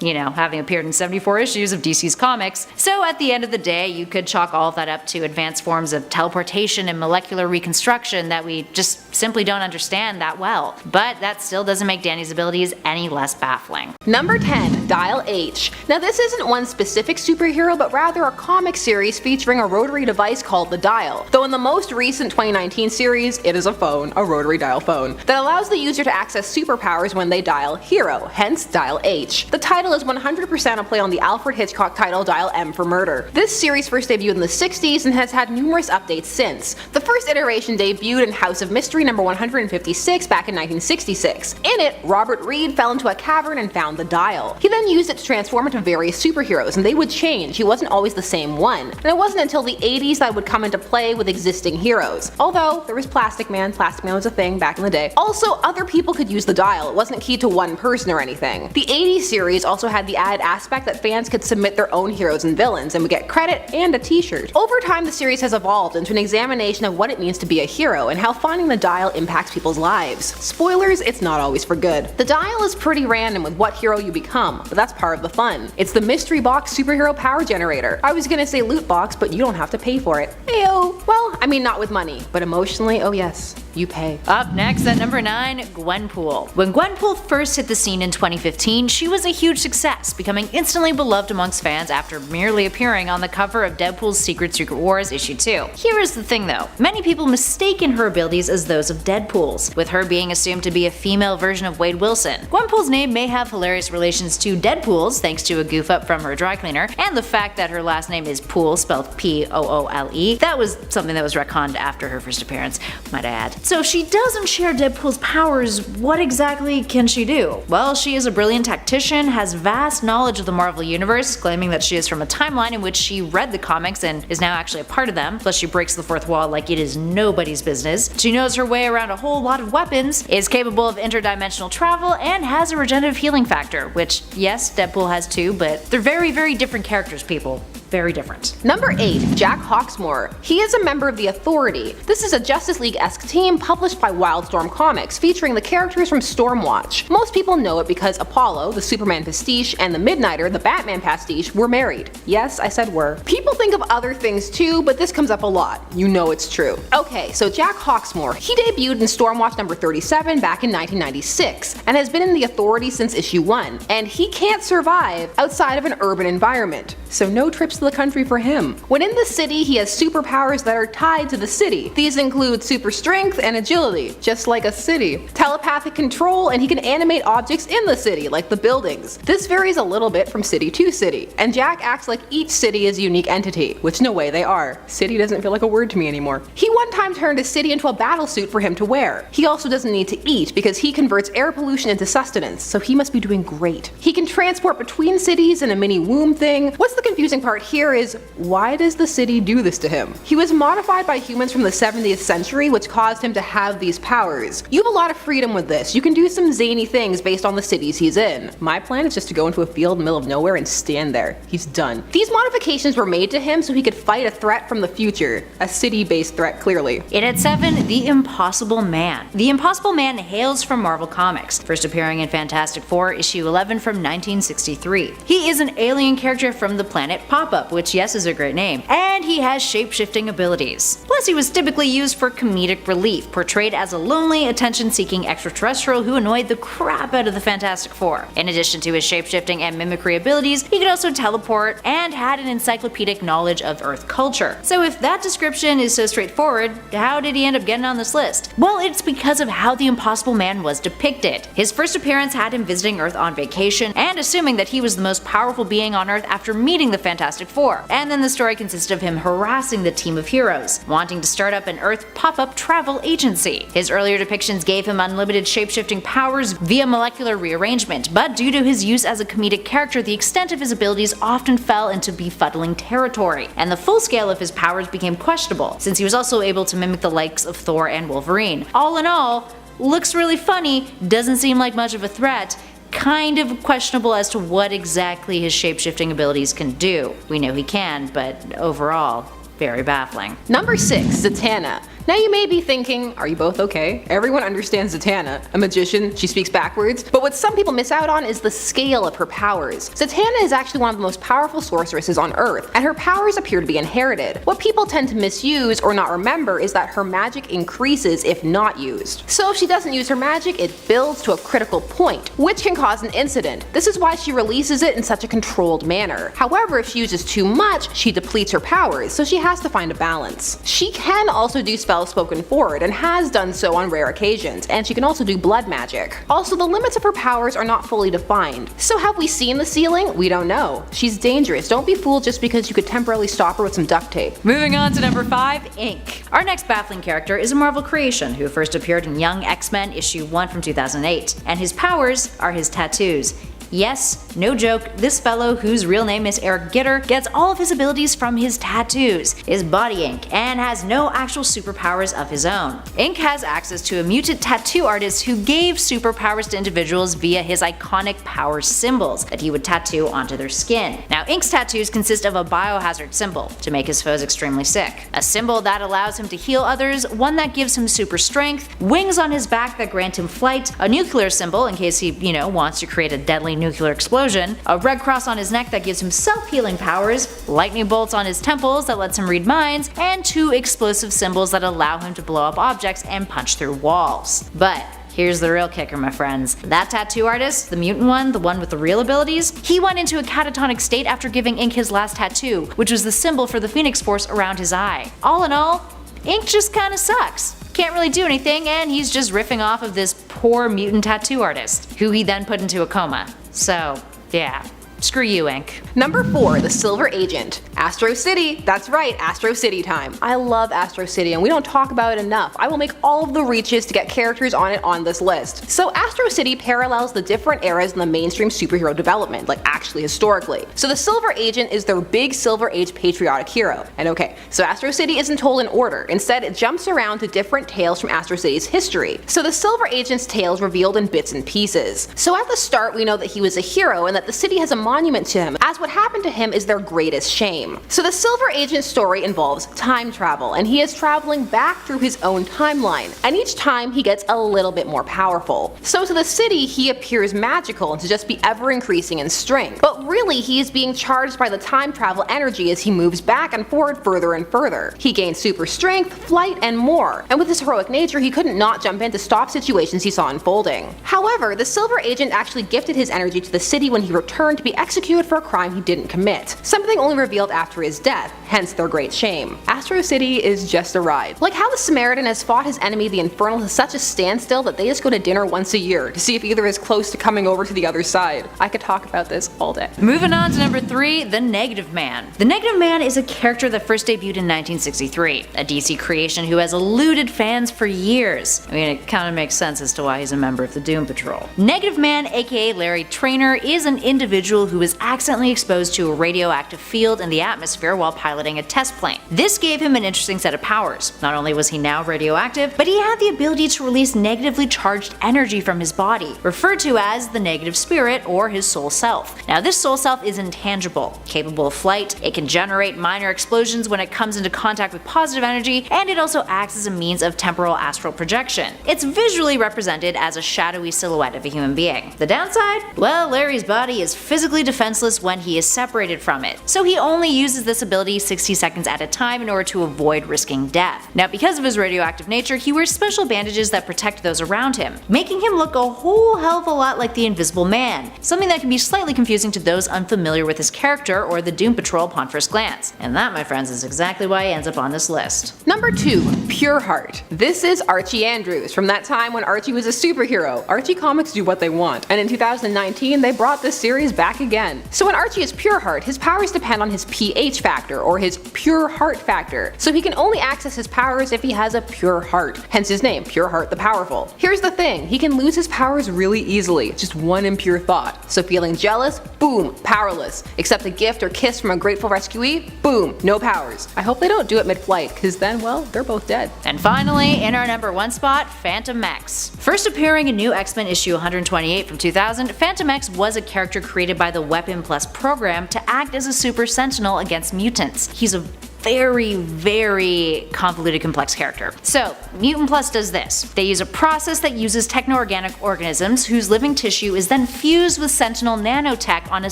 having appeared in 74 issues of DC's comics. So at the end of the day, you could chalk all of that up to advanced forms of teleportation and molecular reconstruction that we just simply don't understand that well. But that still doesn't make Danny's abilities any less baffling. Number 10, Dial H. Now this isn't one specific superhero, but rather a comic series featuring a rotary device called the Dial. Though in the most recent 2019 series, it is a phone, a rotary dial phone, that allows the user to access superpowers when they dial Hero, hence Dial H. The title is 100% a play on the Alfred Hitchcock title Dial M for Murder. This series first debuted in the 60s and has had numerous updates since. The first iteration debuted in House of Mystery number 156 back in 1966. In it, Robert Reed fell into a cavern and found the dial. He then used it to transform into various superheroes, and they would change. He wasn't always the same one. And it wasn't until the 80s that it would come into play with existing heroes. Although, there was Plastic Man was a thing back in the day. Also, other people could use the dial. It wasn't key to one person or anything. The 80s series also also had the added aspect that fans could submit their own heroes and villains and would get credit and a t-shirt. Over time, the series has evolved into an examination of what it means to be a hero and how finding the dial impacts people's lives. Spoilers, it's not always for good. The dial is pretty random with what hero you become, but that's part of the fun. It's the mystery box superhero power generator. I was gonna say loot box, but you don't have to pay for it. Ayo. Well, I mean not with money, but emotionally, oh yes, you pay. Up next at number 9, Gwenpool. When Gwenpool first hit the scene in 2015, she was a huge success, becoming instantly beloved amongst fans after merely appearing on the cover of Deadpool's Secret Wars issue 2. Here is the thing though, many people mistaken her abilities as those of Deadpool's, with her being assumed to be a female version of Wade Wilson. Gwenpool's name may have hilarious relations to Deadpool's thanks to a goof up from her dry cleaner, and the fact that her last name is Poole, spelled P-O-O-L-E. That was something that was retconned after her first appearance, might I add. So if she doesn't share Deadpool's powers, what exactly can she do? Well, she is a brilliant tactician, has vast knowledge of the Marvel Universe, claiming that she is from a timeline in which she read the comics and is now actually a part of them, plus she breaks the fourth wall like it is nobody's business. She knows her way around a whole lot of weapons, is capable of interdimensional travel, and has a regenerative healing factor, which yes, Deadpool has too, but they're very, very different characters, people. Very different. Number 8, Jack Hawksmoor. He is a member of the Authority. This is a Justice League-esque team published by Wildstorm Comics featuring the characters from Stormwatch. Most people know it because Apollo, the Superman pastiche, and the Midnighter, the Batman pastiche, were married. Yes, I said were. People think of other things too, but this comes up a lot. You know it's true. Okay, so Jack Hawksmoor. He debuted in Stormwatch number 37 back in 1996 and has been in the Authority since issue 1. And he can't survive outside of an urban environment. So no trips to the country for him. When in the city, he has superpowers that are tied to the city. These include super strength and agility, just like a city. Telepathic control, and he can animate objects in the city, like the buildings. This varies a little bit from city to city, and Jack acts like each city is a unique entity, which no way they are. City doesn't feel like a word to me anymore. He one time turned a city into a battle suit for him to wear. He also doesn't need to eat because he converts air pollution into sustenance, so he must be doing great. He can transport between cities in a mini womb thing. What's the confusing part here is, why does the city do this to him? He was modified by humans from the 70th century, which caused him to have these powers. You have a lot of freedom with this. You can do some zany things based on the cities he's in. My plan is just to go into a field in the middle of nowhere and stand there. He's done. These modifications were made to him so he could fight a threat from the future. A city-based threat, clearly. In at 7, The Impossible Man. The Impossible Man hails from Marvel Comics, first appearing in Fantastic Four issue 11 from 1963. He is an alien character from the planet Pop-Up, which yes is a great name, and he has shape-shifting abilities. Plus he was typically used for comedic relief, portrayed as a lonely, attention-seeking extraterrestrial who annoyed the crap out of the Fantastic Four. In addition to his shape-shifting and mimicry abilities, he could also teleport and had an encyclopedic knowledge of Earth culture. So if that description is so straightforward, how did he end up getting on this list? Well, it's because of how the Impossible Man was depicted. His first appearance had him visiting Earth on vacation and assuming that he was the most powerful being on Earth after meeting the Fantastic Four. And then the story consisted of him harassing the team of heroes, wanting to start up an Earth pop-up travel agency. His earlier depictions gave him unlimited shape-shifting powers via molecular rearrangement, but due to his use as a comedic character, the extent of his abilities often fell into befuddling territory, and the full scale of his powers became questionable, since he was also able to mimic the likes of Thor and Wolverine. All in all, looks really funny, doesn't seem like much of a threat, kind of questionable as to what exactly his shape-shifting abilities can do. We know he can, but overall, very baffling. Number 6, Zatanna. Now you may be thinking, are you both okay? Everyone understands Zatanna, a magician, she speaks backwards, but what some people miss out on is the scale of her powers. Zatanna is actually one of the most powerful sorceresses on Earth, and her powers appear to be inherited. What people tend to misuse or not remember is that her magic increases if not used. So if she doesn't use her magic, it builds to a critical point, which can cause an incident. This is why she releases it in such a controlled manner. However, if she uses too much, she depletes her powers, so she has to find a balance. She can also do spells spoken forward and has done so on rare occasions, and she can also do blood magic. Also, the limits of her powers are not fully defined. So have we seen the ceiling? We don't know. She's dangerous. Don't be fooled just because you could temporarily stop her with some duct tape. Moving on to number 5, Ink. Our next baffling character is a Marvel creation who first appeared in Young X-Men issue 1 from 2008, and his powers are his tattoos. Yes, no joke, this fellow, whose real name is Eric Gitter, gets all of his abilities from his tattoos, his body ink, and has no actual superpowers of his own. Ink has access to a mutant tattoo artist who gave superpowers to individuals via his iconic power symbols that he would tattoo onto their skin. Now, Ink's tattoos consist of a biohazard symbol to make his foes extremely sick, a symbol that allows him to heal others, one that gives him super strength, wings on his back that grant him flight, a nuclear symbol in case he, wants to create a deadly nuclear explosion, a red cross on his neck that gives him self-healing powers, lightning bolts on his temples that lets him read minds, and 2 explosive symbols that allow him to blow up objects and punch through walls. But here's the real kicker, my friends. That tattoo artist, the mutant one, the one with the real abilities, he went into a catatonic state after giving Ink his last tattoo, which was the symbol for the Phoenix Force around his eye. All in all, Ink just kinda sucks. Can't really do anything, and he's just riffing off of this poor mutant tattoo artist, who he then put into a coma. So, yeah. Screw you, Ink. Number 4, the Silver Agent. Astro City. That's right, Astro City time. I love Astro City and we don't talk about it enough. I will make all of the reaches to get characters on it on this list. So Astro City parallels the different eras in the mainstream superhero development, like actually historically. So the Silver Agent is their big Silver Age patriotic hero. And okay, so Astro City isn't told in order. Instead, it jumps around to different tales from Astro City's history. So the Silver Agent's tales revealed in bits and pieces. So at the start, we know that he was a hero and that the city has a monument to him, as what happened to him is their greatest shame. So the Silver Agent's story involves time travel, and he is traveling back through his own timeline, and each time he gets a little bit more powerful. So to the city he appears magical and to just be ever increasing in strength, but really he is being charged by the time travel energy as he moves back and forward further and further. He gains super strength, flight, and more, and with his heroic nature he couldn't not jump in to stop situations he saw unfolding. However, the Silver Agent actually gifted his energy to the city when he returned to be executed for a crime he didn't commit, something only revealed after his death, hence their great shame. Astro City is just a ride. Like how the Samaritan has fought his enemy the Infernal to such a standstill that they just go to dinner once a year to see if either is close to coming over to the other side. I could talk about this all day. Moving on to number 3, the Negative Man. The Negative Man is a character that first debuted in 1963, a DC creation who has eluded fans for years. I mean, it kinda makes sense as to why he's a member of the Doom Patrol. Negative Man, aka Larry Trainor, is an individual who was accidentally exposed to a radioactive field in the atmosphere while piloting a test plane. This gave him an interesting set of powers. Not only was he now radioactive, but he had the ability to release negatively charged energy from his body, referred to as the negative spirit or his soul self. Now this soul self is intangible, capable of flight, it can generate minor explosions when it comes into contact with positive energy, and it also acts as a means of temporal astral projection. It's visually represented as a shadowy silhouette of a human being. The downside? Well, Larry's body is physically defenseless when he is separated from it, so he only uses this ability 60 seconds at a time in order to avoid risking death. Now because of his radioactive nature, he wears special bandages that protect those around him, making him look a whole hell of a lot like the Invisible Man, something that can be slightly confusing to those unfamiliar with his character or the Doom Patrol upon first glance. And that, my friends, is exactly why he ends up on this list. Number 2, Pureheart. This is Archie Andrews from that time when Archie was a superhero. Archie comics do what they want, and in 2019 they brought this series back again. So when Archie is Pureheart, his powers depend on his pH factor, or his pure heart factor, so he can only access his powers if he has a pure heart, hence his name, Pureheart the Powerful. Here's the thing, he can lose his powers really easily, just one impure thought. So feeling jealous, boom, powerless. Accept a gift or kiss from a grateful rescuee, boom, no powers. I hope they don't do it mid-flight, cause then, well, they're both dead. And finally, in our number 1 spot, FANTOMEX. First appearing in New X-Men issue 128 from 2000, FANTOMEX was a character created by the Weapon Plus program to act as a super sentinel against mutants. He's a very convoluted, complex character. So, Mutant Plus does this. They use a process that uses techno-organic organisms whose living tissue is then fused with Sentinel nanotech on a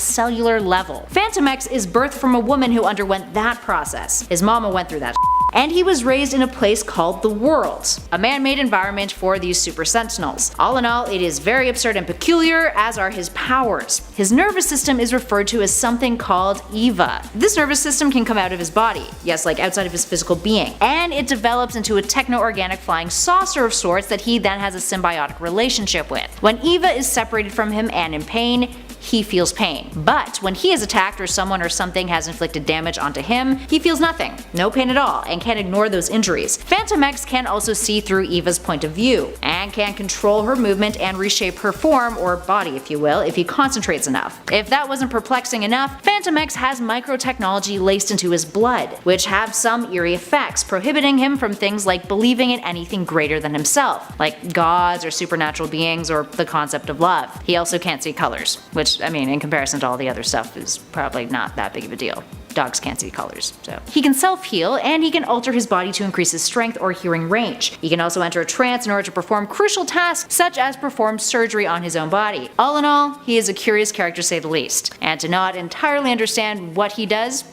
cellular level. FANTOMEX is birthed from a woman who underwent that process. His mama went through that and he was raised in a place called the World, a man-made environment for these super sentinels. All in all, it is very absurd and peculiar, as are his powers. His nervous system is referred to as something called EVA. This nervous system can come out of his body, yes, like outside of his physical being, and it develops into a techno-organic flying saucer of sorts that he then has a symbiotic relationship with. When EVA is separated from him and in pain, he feels pain. But when he is attacked or someone or something has inflicted damage onto him, he feels nothing, no pain at all, and can ignore those injuries. FANTOMEX can also see through Eva's point of view, and can control her movement and reshape her form, or body if you will, if he concentrates enough. If that wasn't perplexing enough, FANTOMEX has microtechnology laced into his blood, which have some eerie effects, prohibiting him from things like believing in anything greater than himself, like gods or supernatural beings or the concept of love. He also can't see colors, which, I mean, in comparison to all the other stuff is probably not that big of a deal. Dogs can't see colors, so. He can self-heal, and he can alter his body to increase his strength or hearing range. He can also enter a trance in order to perform crucial tasks such as perform surgery on his own body. All in all, he is a curious character to say the least, and to not entirely understand what he does,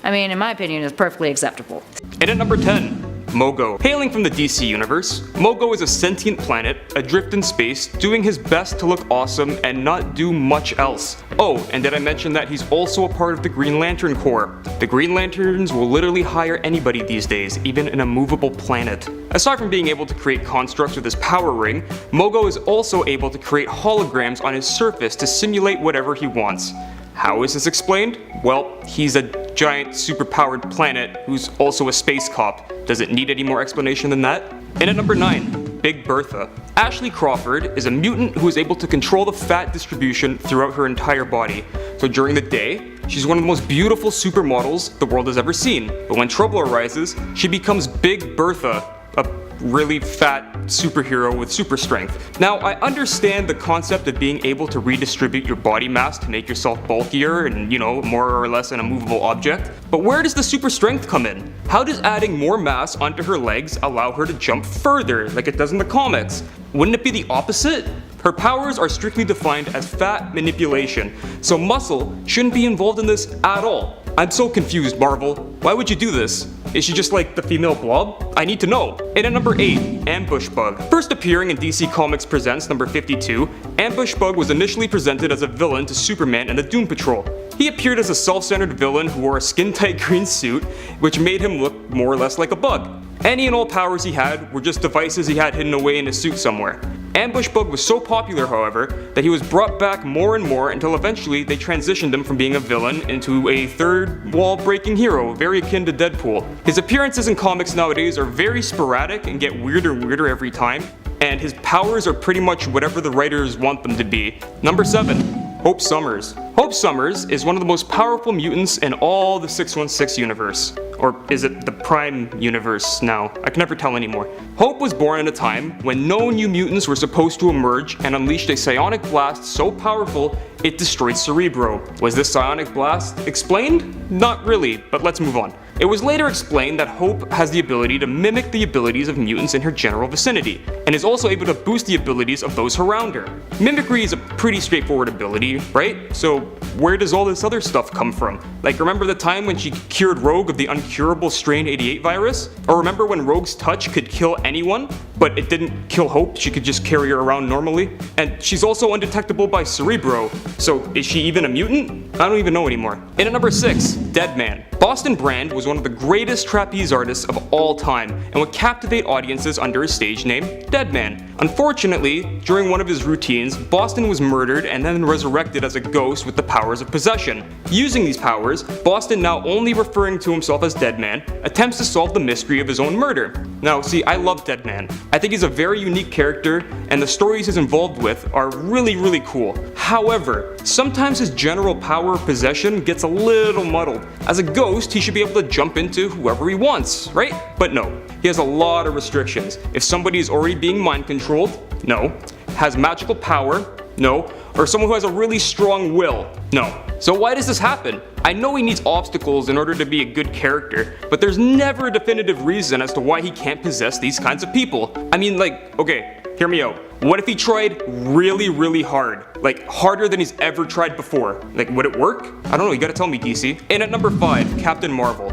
I mean, in my opinion, is perfectly acceptable. And at number 10. Mogo. Hailing from the DC universe, Mogo is a sentient planet, adrift in space, doing his best to look awesome and not do much else. Oh, and did I mention that he's also a part of the Green Lantern Corps? The Green Lanterns will literally hire anybody these days, even an immovable planet. Aside from being able to create constructs with his power ring, Mogo is also able to create holograms on his surface to simulate whatever he wants. How is this explained? Well, he's a giant superpowered planet who's also a space cop. Does it need any more explanation than that? And at number 9, Big Bertha. Ashley Crawford is a mutant who is able to control the fat distribution throughout her entire body. So during the day, she's one of the most beautiful supermodels the world has ever seen. But when trouble arises, she becomes Big Bertha, a really fat superhero with super strength. Now, I understand the concept of being able to redistribute your body mass to make yourself bulkier and, you know, more or less an immovable object, but where does the super strength come in? How does adding more mass onto her legs allow her to jump further like it does in the comics? Wouldn't it be the opposite? Her powers are strictly defined as fat manipulation, so muscle shouldn't be involved in this at all. I'm so confused, Marvel. Why would you do this? Is she just like the female Blob? I need to know. And at number 8, Ambush Bug. First appearing in DC Comics Presents number 52, Ambush Bug was initially presented as a villain to Superman and the Doom Patrol. He appeared as a self-centered villain who wore a skin-tight green suit, which made him look more or less like a bug. Any and all powers he had were just devices he had hidden away in his suit somewhere. Ambush Bug was so popular, however, that he was brought back more and more until eventually they transitioned him from being a villain into a third wall breaking hero, very akin to Deadpool. His appearances in comics nowadays are very sporadic and get weirder and weirder every time, and his powers are pretty much whatever the writers want them to be. Number 7. Hope Summers. Hope Summers is one of the most powerful mutants in all the 616 universe. Or is it the Prime universe now? I can never tell anymore. Hope was born at a time when no new mutants were supposed to emerge and unleashed a psionic blast so powerful it destroyed Cerebro. Was this psionic blast explained? Not really, but let's move on. It was later explained that Hope has the ability to mimic the abilities of mutants in her general vicinity, and is also able to boost the abilities of those around her. Mimicry is a pretty straightforward ability, right? So where does all this other stuff come from? Like, remember the time when she cured Rogue of the uncurable Strain 88 virus? Or remember when Rogue's touch could kill anyone, but it didn't kill Hope, she could just carry her around normally? And she's also undetectable by Cerebro, so is she even a mutant? I don't even know anymore. And at number 6, Deadman. Boston Brand was one of the greatest trapeze artists of all time, and would captivate audiences under his stage name, Deadman. Unfortunately, during one of his routines, Boston was murdered and then resurrected as a ghost with the powers of possession. Using these powers, Boston, now only referring to himself as Deadman, attempts to solve the mystery of his own murder. Now, see, I love Deadman. I think he's a very unique character, and the stories he's involved with are really cool. However, sometimes his general power of possession gets a little muddled. As a ghost, he should be able to jump into whoever he wants, right? But no, he has a lot of restrictions. If somebody is already being mind controlled, no. Has magical power, no. Or someone who has a really strong will, no. So why does this happen? I know he needs obstacles in order to be a good character, but there's never a definitive reason as to why he can't possess these kinds of people. I mean, like, okay, hear me out. What if he tried really hard? Like, harder than he's ever tried before? Like, would it work? I don't know, you gotta tell me, DC. And at number 5, Captain Marvel.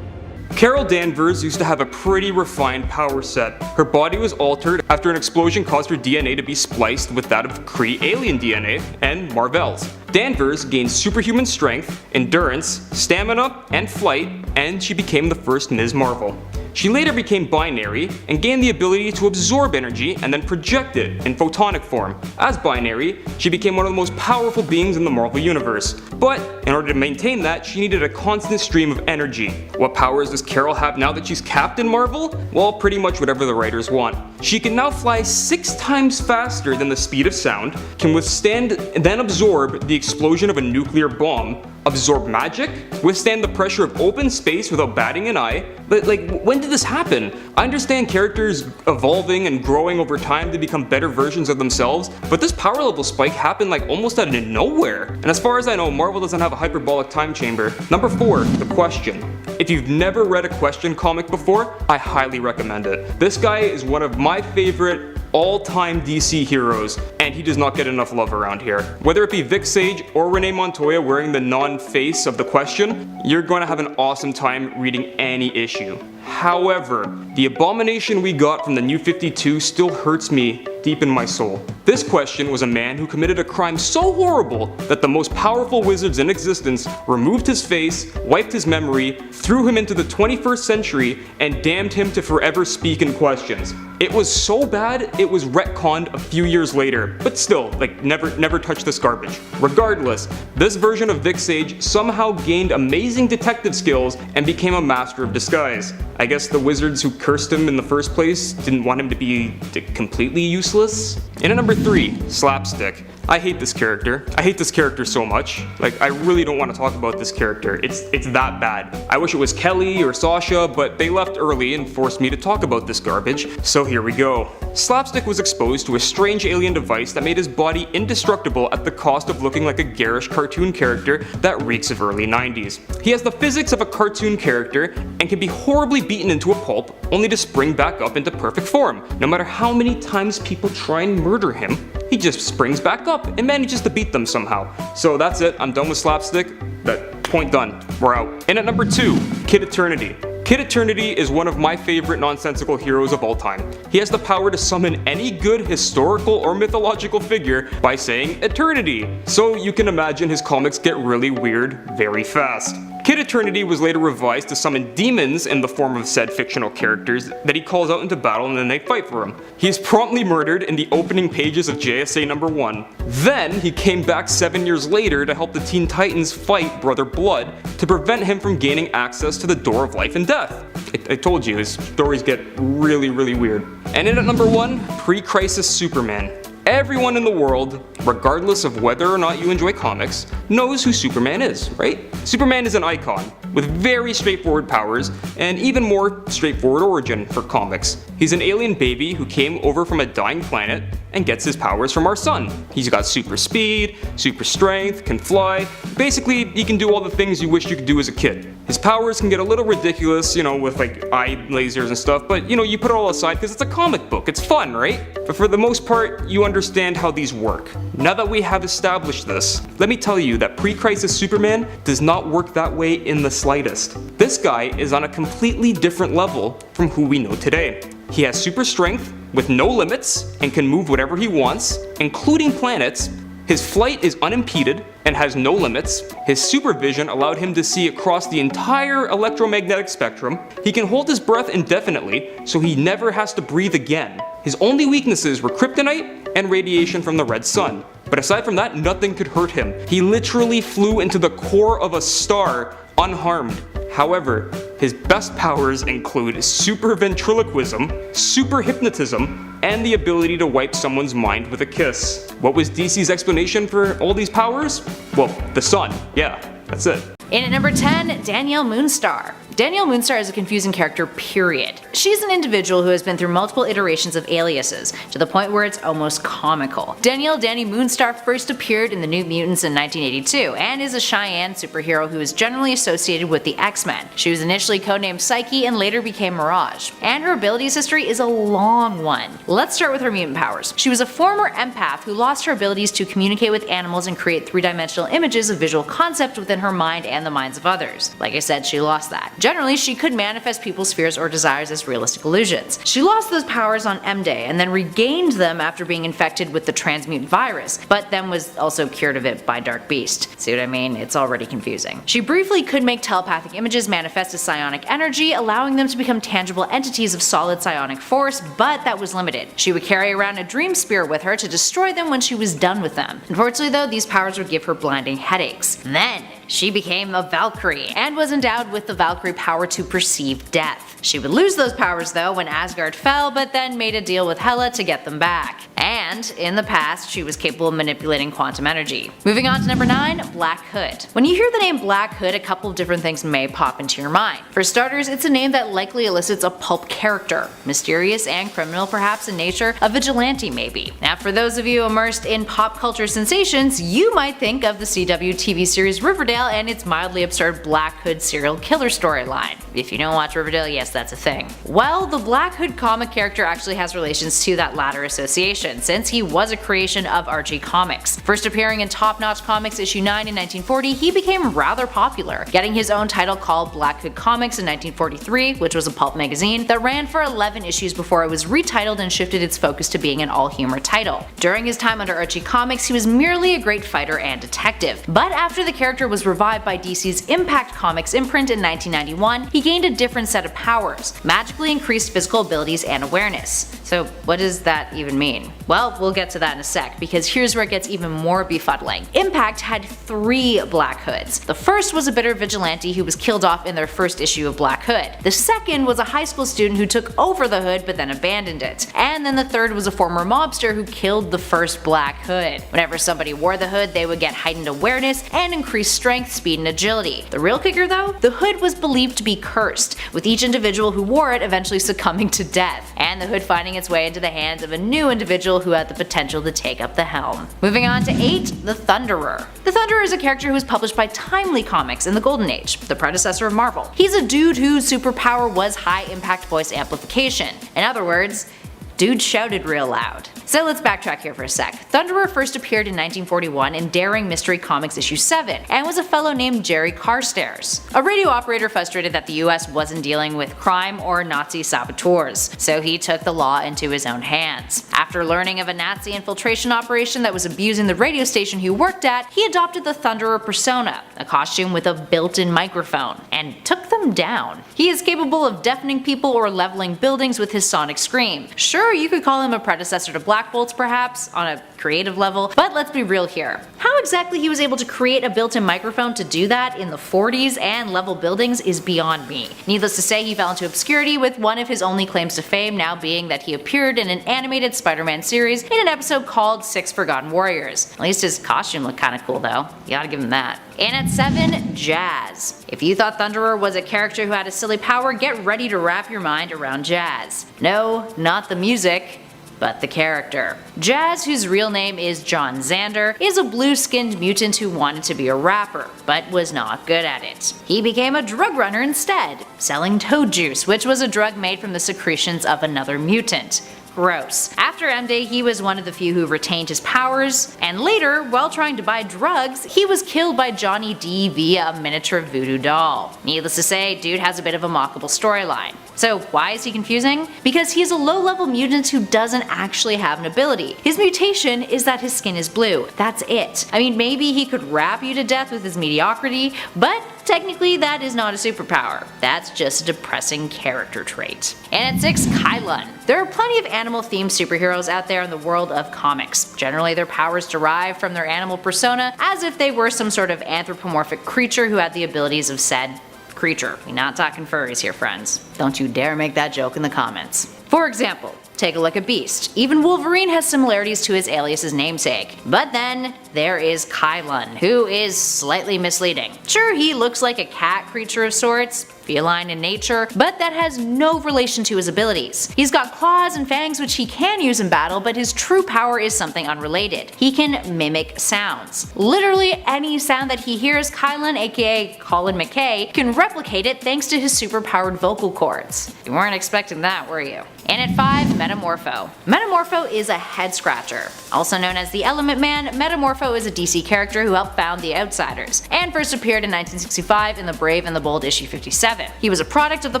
Carol Danvers used to have a pretty refined power set. Her body was altered after an explosion caused her DNA to be spliced with that of Kree alien DNA and Mar-Vell's. Danvers gained superhuman strength, endurance, stamina, and flight, and she became the first Ms. Marvel. She later became binary and gained the ability to absorb energy and then project it in photonic form. As binary, she became one of the most powerful beings in the Marvel Universe. But in order to maintain that, she needed a constant stream of energy. What powers does Carol have now that she's Captain Marvel? Well, pretty much whatever the writers want. She can now fly 6 times faster than the speed of sound, can withstand and then absorb the explosion of a nuclear bomb, absorb magic, withstand the pressure of open space without batting an eye. But like, when did this happen? I understand characters evolving and growing over time to become better versions of themselves, but this power level spike happened like almost out of nowhere. And as far as I know, Marvel doesn't have a hyperbolic time chamber. Number 4, The Question. If you've never read a Question comic before, I highly recommend it. This guy is one of my favorite all-time DC heroes, and he does not get enough love around here. Whether it be Vic Sage or Renee Montoya wearing the non-face of The Question, you're going to have an awesome time reading any issue. However, the abomination we got from the New 52 still hurts me deep in my soul. This Question was a man who committed a crime so horrible that the most powerful wizards in existence removed his face, wiped his memory, threw him into the 21st century, and damned him to forever speak in questions. It was so bad, it was retconned a few years later, but still, like, never touch this garbage. Regardless, this version of Vic Sage somehow gained amazing detective skills and became a master of disguise. I guess the wizards who cursed him in the first place didn't want him to be completely useless. And at number 3, Slapstick. I hate this character. I hate this character so much. Like, I really don't want to talk about this character. It's that bad. I wish it was Kelly or Sasha, but they left early and forced me to talk about this garbage. So here we go. Slapstick was exposed to a strange alien device that made his body indestructible at the cost of looking like a garish cartoon character that reeks of early 90s. He has the physics of a cartoon character and can be horribly beaten into a pulp, only to spring back up into perfect form. No matter how many times people try and murder him, he just springs back up and manages to beat them somehow. So that's it, I'm done with Slapstick. That point done, we're out. And at number 2, Kid Eternity. Kid Eternity is one of my favorite nonsensical heroes of all time. He has the power to summon any good historical or mythological figure by saying Eternity. So you can imagine his comics get really weird very fast. Kid Eternity was later revised to summon demons in the form of said fictional characters that he calls out into battle and then they fight for him. He is promptly murdered in the opening pages of JSA number 1. Then he came back 7 years later to help the Teen Titans fight Brother Blood to prevent him from gaining access to the Door of Life and Death. I told you, his stories get really weird. And in at number 1, Pre-Crisis Superman. Everyone in the world, regardless of whether or not you enjoy comics, knows who Superman is, right? Superman is an icon, with very straightforward powers, and even more straightforward origin for comics. He's an alien baby who came over from a dying planet and gets his powers from our sun. He's got super speed, super strength, can fly. Basically, he can do all the things you wish you could do as a kid. His powers can get a little ridiculous, you know, with like eye lasers and stuff, but you know, you put it all aside because it's a comic book, it's fun, right? But for the most part, you understand how these work. Now that we have established this, let me tell you that Pre-Crisis Superman does not work that way in the slightest. This guy is on a completely different level from who we know today. He has super strength with no limits and can move whatever he wants, including planets. His flight is unimpeded and has no limits. His supervision allowed him to see across the entire electromagnetic spectrum. He can hold his breath indefinitely, so he never has to breathe again. His only weaknesses were kryptonite and radiation from the red sun. But aside from that, nothing could hurt him. He literally flew into the core of a star unharmed. However, his best powers include super ventriloquism, super hypnotism, and the ability to wipe someone's mind with a kiss. What was DC's explanation for all these powers? Well, the sun. Yeah, that's it. In at number 10, Danielle Moonstar. Danielle Moonstar is a confusing character, period. She's an individual who has been through multiple iterations of aliases, to the point where it's almost comical. Danielle Danny Moonstar first appeared in the New Mutants in 1982, and is a Cheyenne superhero who is generally associated with the X-Men. She was initially codenamed Psyche and later became Mirage. And her abilities history is a long one. Let's start with her mutant powers. She was a former empath who lost her abilities to communicate with animals and create three-dimensional images of visual concept within her mind and the minds of others. Like I said, she lost that. Generally, she could manifest people's fears or desires as realistic illusions. She lost those powers on M-Day and then regained them after being infected with the transmute virus, but then was also cured of it by Dark Beast. See what I mean? It's already confusing. She briefly could make telepathic images manifest as psionic energy, allowing them to become tangible entities of solid psionic force, but that was limited. She would carry around a dream spear with her to destroy them when she was done with them. Unfortunately though, these powers would give her blinding headaches. Then, she became a Valkyrie, and was endowed with the Valkyrie power to perceive death. She would lose those powers though when Asgard fell, but then made a deal with Hela to get them back. And, in the past, she was capable of manipulating quantum energy. Moving on to number 9, Black Hood. When you hear the name Black Hood, a couple of different things may pop into your mind. For starters, it's a name that likely elicits a pulp character. Mysterious and criminal perhaps in nature, a vigilante maybe. Now for those of you immersed in pop culture sensations, you might think of the CW TV series Riverdale and its mildly absurd Black Hood serial killer storyline. If you don't watch Riverdale, yes, that's a thing. Well, the Black Hood comic character actually has relations to that latter association, since he was a creation of Archie Comics. First appearing in Top Notch Comics issue 9 in 1940, he became rather popular, getting his own title called Black Hood Comics in 1943, which was a pulp magazine that ran for 11 issues before it was retitled and shifted its focus to being an all-humor title. During his time under Archie Comics, he was merely a great fighter and detective, but after the character was revived by DC's Impact Comics imprint in 1991, he gained a different set of powers, magically increased physical abilities and awareness. So what does that even mean? Well, we'll get to that in a sec, because here's where it gets even more befuddling. Impact had 3 Black Hoods. The first was a bitter vigilante who was killed off in their first issue of Black Hood. The second was a high school student who took over the hood but then abandoned it. And then the third was a former mobster who killed the first Black Hood. Whenever somebody wore the hood, they would get heightened awareness and increased strength, speed, and agility. The real kicker though? The hood was believed to be cursed, with each individual who wore it eventually succumbing to death, and the hood finding its way into the hands of a new individual who had the potential to take up the helm. Moving on to 8, the Thunderer. The Thunderer is a character who was published by Timely Comics in the Golden Age, the predecessor of Marvel. He's a dude whose superpower was high impact voice amplification. In other words, dude shouted real loud. So let's backtrack here for a sec. Thunderer first appeared in 1941 in Daring Mystery Comics issue 7, and was a fellow named Jerry Carstairs, a radio operator frustrated that the US wasn't dealing with crime or Nazi saboteurs, so he took the law into his own hands. After learning of a Nazi infiltration operation that was abusing the radio station he worked at, he adopted the Thunderer persona, a costume with a built-in microphone, and took them down. He is capable of deafening people or leveling buildings with his sonic scream. Sure, you could call him a predecessor to Black Bolt's perhaps, on a creative level, but let's be real here. How exactly he was able to create a built-in microphone to do that in the 40s and level buildings is beyond me. Needless to say, he fell into obscurity, with one of his only claims to fame now being that he appeared in an animated Spider-Man series in an episode called 6 Forgotten Warriors. At least his costume looked kinda cool though, you gotta give him that. And at 7, Jazz. If you thought Thunderer was a character who had a silly power, get ready to wrap your mind around Jazz. No, not the music, but the character. Jazz, whose real name is John Xander, is a blue-skinned mutant who wanted to be a rapper, but was not good at it. He became a drug runner instead, selling toad juice, which was a drug made from the secretions of another mutant. Gross. After M-Day, he was one of the few who retained his powers, and later, while trying to buy drugs, he was killed by Johnny D via a miniature voodoo doll. Needless to say, dude has a bit of a mockable storyline. So why is he confusing? Because he's a low-level mutant who doesn't actually have an ability. His mutation is that his skin is blue. That's it. I mean, maybe he could rap you to death with his mediocrity, but technically that is not a superpower. That's just a depressing character trait. And at 6, Kylun. There are plenty of animal-themed superheroes out there in the world of comics. Generally, their powers derive from their animal persona, as if they were some sort of anthropomorphic creature who had the abilities of said creature. We're not talking furries here, friends. Don't you dare make that joke in the comments. For example, take a look at Beast. Even Wolverine has similarities to his alias's namesake. But then, there is Kylun, who is slightly misleading. Sure, he looks like a cat creature of sorts, feline in nature, but that has no relation to his abilities. He's got claws and fangs which he can use in battle, but his true power is something unrelated. He can mimic sounds. Literally any sound that he hears, Kylun, aka Colin McKay, can replicate it thanks to his superpowered vocal cords. You weren't expecting that, were you? And at 5, Metamorpho. Metamorpho is a head scratcher. Also known as the Element Man, Metamorpho is a DC character who helped found the Outsiders, and first appeared in 1965 in The Brave and the Bold issue 57. 1997. He was a product of the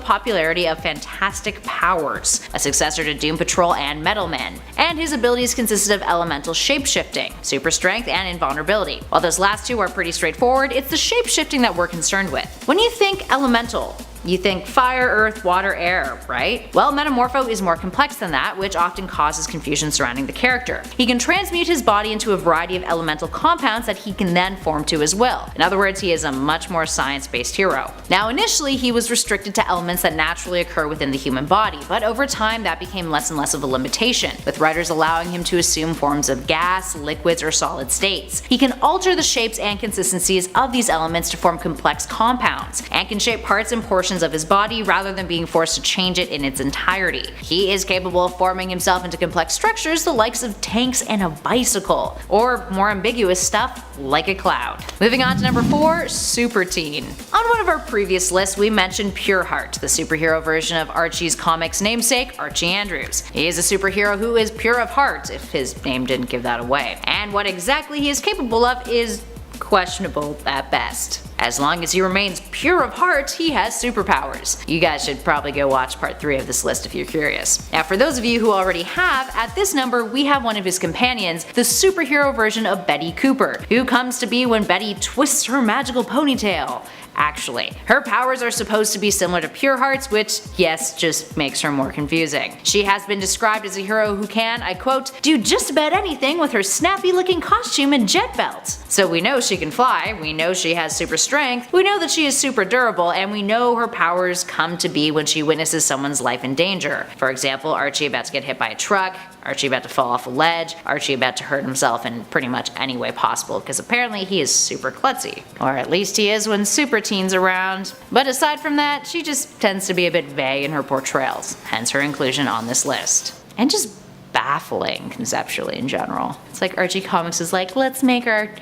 popularity of Fantastic Powers, a successor to Doom Patrol and Metal Men, and his abilities consisted of elemental shapeshifting, super strength, and invulnerability. While those last two are pretty straightforward, it's the shapeshifting that we're concerned with. When you think elemental, you think fire, earth, water, air, right? Well, Metamorpho is more complex than that, which often causes confusion surrounding the character. He can transmute his body into a variety of elemental compounds that he can then form to his will. In other words, he is a much more science-based hero. Now initially he was restricted to elements that naturally occur within the human body, but over time that became less and less of a limitation, with writers allowing him to assume forms of gas, liquids, or solid states. He can alter the shapes and consistencies of these elements to form complex compounds, and can shape parts and portions of his body rather than being forced to change it in its entirety. He is capable of forming himself into complex structures the likes of tanks and a bicycle, or more ambiguous stuff like a cloud. Moving on to number 4, Super Teen. On one of our previous lists we mentioned PUREHEART, the superhero version of Archie's comics namesake, Archie Andrews. He is a superhero who is pure of heart, if his name didn't give that away. And what exactly he is capable of is questionable at best. As long as he remains pure of heart, he has superpowers. You guys should probably go watch part 3 of this list if you're curious. Now for those of you who already have, at this number we have one of his companions, the superhero version of Betty Cooper, who comes to be when Betty twists her magical ponytail. Actually, her powers are supposed to be similar to PureHeart's, which, yes, just makes her more confusing. She has been described as a hero who can, I quote, do just about anything with her snappy looking costume and jet belt. So we know she can fly, we know she has super strength, we know that she is super durable, and we know her powers come to be when she witnesses someone's life in danger. For example, Archie about to get hit by a truck, Archie about to fall off a ledge, Archie about to hurt himself in pretty much any way possible, because apparently he is super klutzy. Or at least he is when Super Teen's around. But aside from that, she just tends to be a bit vague in her portrayals, hence her inclusion on this list. And just baffling conceptually in general. It's like Archie Comics is like, let's make our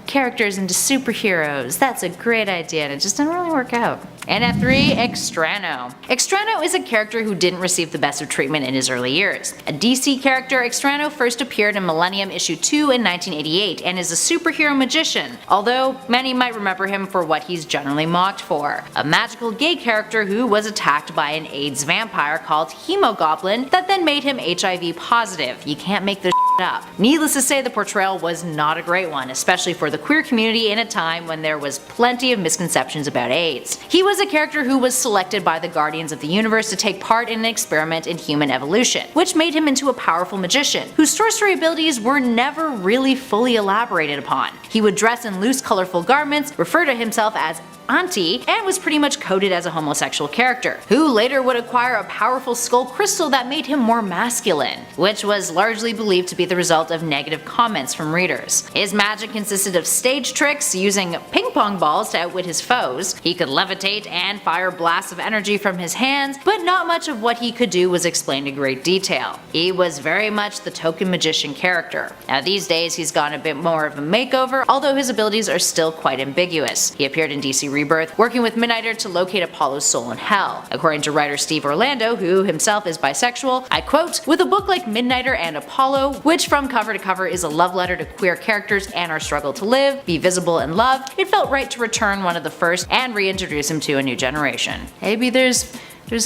characters into superheroes. That's a great idea, and it just didn't really work out. And at 3, Extrano. Extrano is a character who didn't receive the best of treatment in his early years. A DC character, Extrano first appeared in Millennium issue 2 in 1988 and is a superhero magician, although many might remember him for what he's generally mocked for. A magical gay character who was attacked by an AIDS vampire called Hemogoblin that then made him HIV positive. You can't make this up. Needless to say, the portrayal was not a great one, especially for the queer community in a time when there was plenty of misconceptions about AIDS. He was a character who was selected by the Guardians of the Universe to take part in an experiment in human evolution, which made him into a powerful magician, whose sorcery abilities were never really fully elaborated upon. He would dress in loose colorful garments, refer to himself as Auntie, and was pretty much coded as a homosexual character, who later would acquire a powerful skull crystal that made him more masculine, which was largely believed to be the result of negative comments from readers. His magic consisted of stage tricks, using ping pong balls to outwit his foes. He could levitate and fire blasts of energy from his hands, but not much of what he could do was explained in great detail. He was very much the token magician character. Now these days he's gotten a bit more of a makeover, although his abilities are still quite ambiguous. He appeared in DC Rebirth, working with Midnighter to locate Apollo's soul in hell. According to writer Steve Orlando, who himself is bisexual, I quote, "With a book like Midnighter and Apollo, which from cover to cover is a love letter to queer characters and our struggle to live, be visible and loved, it felt right to return one of the first and reintroduce him to a new generation." Maybe there's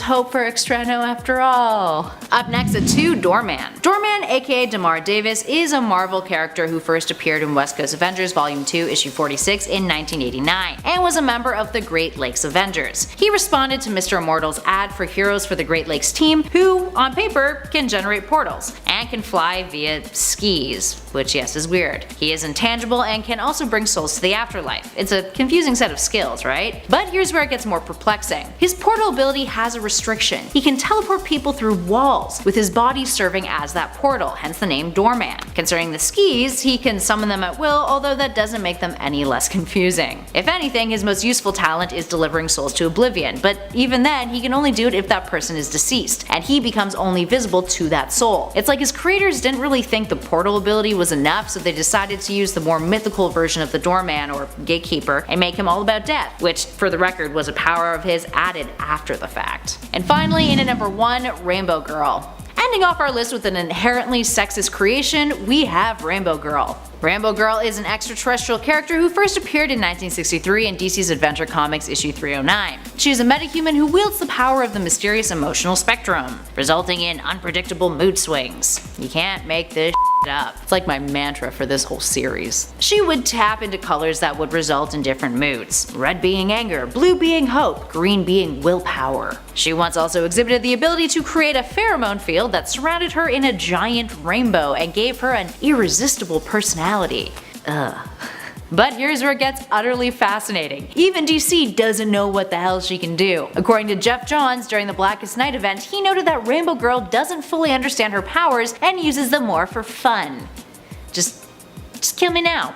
hope for Extrano after all. Up next at 2, Doorman. Doorman, aka Damar Davis, is a Marvel character who first appeared in West Coast Avengers Volume 2, Issue 46 in 1989, and was a member of the Great Lakes Avengers. He responded to Mr. Immortal's ad for Heroes for the Great Lakes team, who, on paper, can generate portals, and can fly via skis, which yes is weird. He is intangible and can also bring souls to the afterlife. It's a confusing set of skills, right? But here's where it gets more perplexing. His portal ability has a restriction. He can teleport people through walls, with his body serving as that portal, hence the name Doorman. Concerning the skis, he can summon them at will, although that doesn't make them any less confusing. If anything, his most useful talent is delivering souls to oblivion, but even then, he can only do it if that person is deceased, and he becomes only visible to that soul. It's like his creators didn't really think the portal ability was enough, so they decided to use the more mythical version of the Doorman, or Gatekeeper, and make him all about death, which, for the record, was a power of his added after the fact. And finally, in at number 1, Rainbow Girl. Ending off our list with an inherently sexist creation, we have Rainbow Girl. Rainbow Girl is an extraterrestrial character who first appeared in 1963 in DC's Adventure Comics issue 309. She is a metahuman who wields the power of the mysterious emotional spectrum, resulting in unpredictable mood swings. You can't make this up. It's like my mantra for this whole series. She would tap into colors that would result in different moods, red being anger, blue being hope, green being willpower. She once also exhibited the ability to create a pheromone field that surrounded her in a giant rainbow and gave her an irresistible personality. Ugh. But here's where it gets utterly fascinating. Even DC doesn't know what the hell she can do. According to Jeff Johns, during the Blackest Night event, he noted that Rainbow Girl doesn't fully understand her powers and uses them more for fun. Just kill me now.